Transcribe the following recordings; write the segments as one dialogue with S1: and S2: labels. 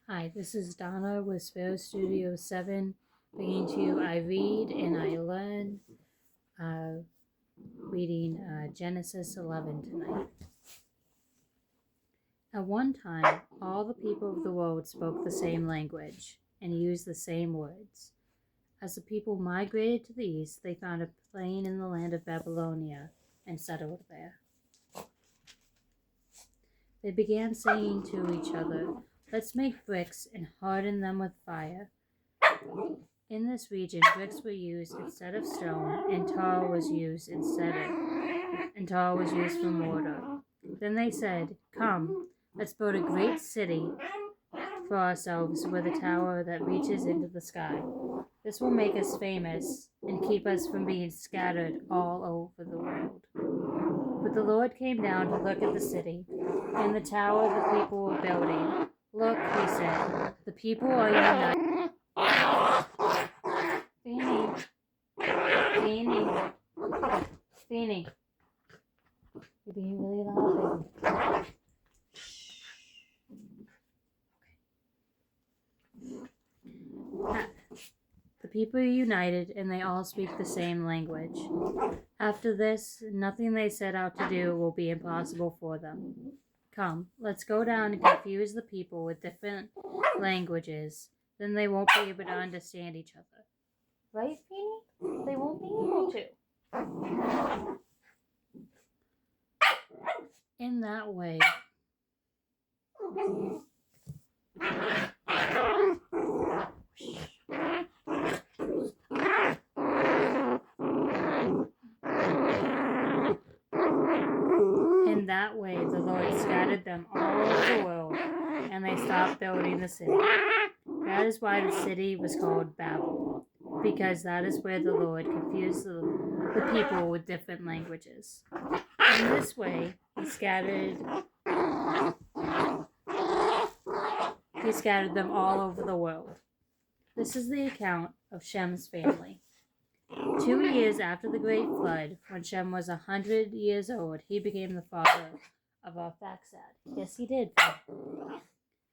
S1: Hi, this is Donna with Sparrowstudios7, bringing to you I Read and I Learn, reading Genesis 11 tonight. At one time, all the people of the world spoke the same language and used the same words. As the people migrated to the east, they found a plain in the land of Babylonia and settled there. They began saying to each other, "Let's make bricks and harden them with fire." In this region, bricks were used instead of stone, and tar was used for mortar. Then they said, "Come, let's build a great city for ourselves with a tower that reaches into the sky. This will make us famous and keep us from being scattered all over the world." But the Lord came down to look at the city and the tower the people were building. "Look," he said, "the people are united." Feeny. You're being really loud, baby. The people are united and they all speak the same language. After this, nothing they set out to do will be impossible for them. Come, let's go down and confuse the people with different languages. Then they won't be able to understand each other. Right, Feeny? They won't be able to. In that way, the Lord scattered them all over the world, and they stopped building the city. That is why the city was called Babel, because that is where the Lord confused the people with different languages. In this way, he scattered them all over the world. This is the account of Shem's family. 2 years after the great flood, when Shem was 100 years old, he became the father of Arphaxad. Yes, he did.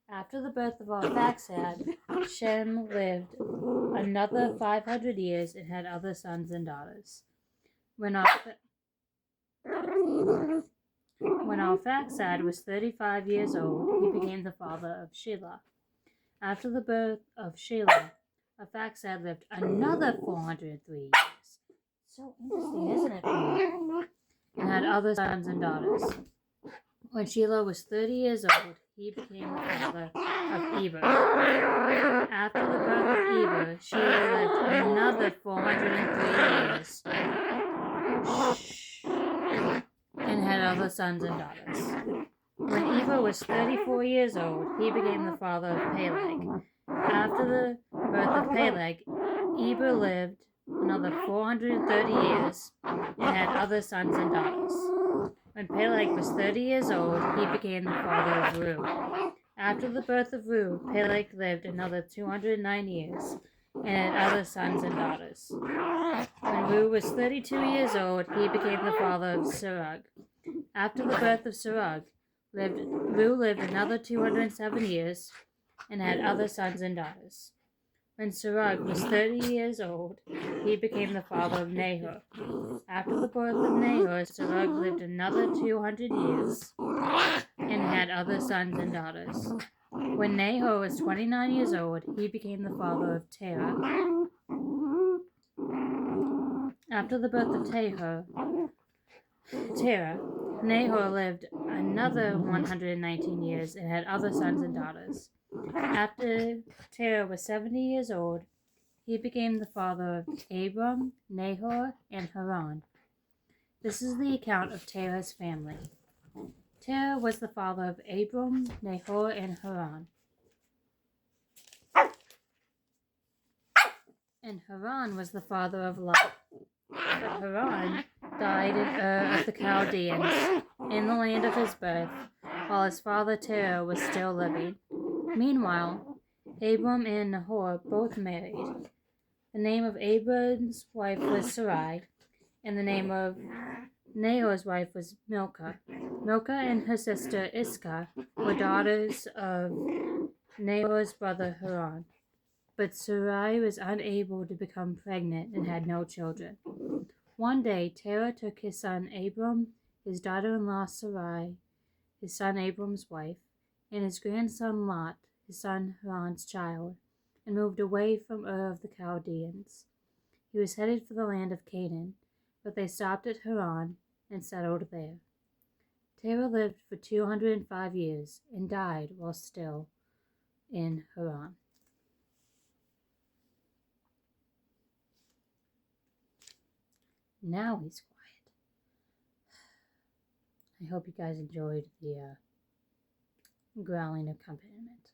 S1: After the birth of Arphaxad, Shem lived another 500 years and had other sons and daughters. When Arphaxad was 35 years old, he became the father of Shelah. After the birth of Shelah, Arphaxad lived another 403 years. So interesting, isn't it? And had other sons and daughters. When Shelah was 30 years old, he became the father of Eber. After the birth of Eber, Shelah lived another 403 years and had other sons and daughters. When Eber was 34 years old, he became the father of Peleg. After the birth of Peleg, Eber lived another 430 years and had other sons and daughters. When Peleg was 30 years old, he became the father of Reu. After the birth of Reu, Peleg lived another 209 years and had other sons and daughters. When Reu was 32 years old, he became the father of Serug. After the birth of Serug, Reu lived another 207 years and had other sons and daughters. When Serug was 30 years old, he became the father of Nahor. After the birth of Nahor, Serug lived another 200 years and had other sons and daughters. When Nahor was 29 years old, he became the father of Terah. After the birth of Terah, Nahor lived another 119 years and had other sons and daughters. After Terah was 70 years old, he became the father of Abram, Nahor, and Haran. This is the account of Terah's family. Terah was the father of Abram, Nahor, and Haran. And Haran was the father of Lot. But Haran died in Ur of the Chaldeans, in the land of his birth, while his father Terah was still living. Meanwhile, Abram and Nahor both married. The name of Abram's wife was Sarai, and the name of Nahor's wife was Milcah. Milcah and her sister Iscah were daughters of Nahor's brother Haran. But Sarai was unable to become pregnant and had no children. One day, Terah took his son Abram, his daughter-in-law Sarai, his son Abram's wife, and his grandson Lot, his son Haran's child, and moved away from Ur of the Chaldeans. He was headed for the land of Canaan, but they stopped at Haran and settled there. Terah lived for 205 years and died while still in Haran. Now he's quiet. I hope you guys enjoyed the growling accompaniment.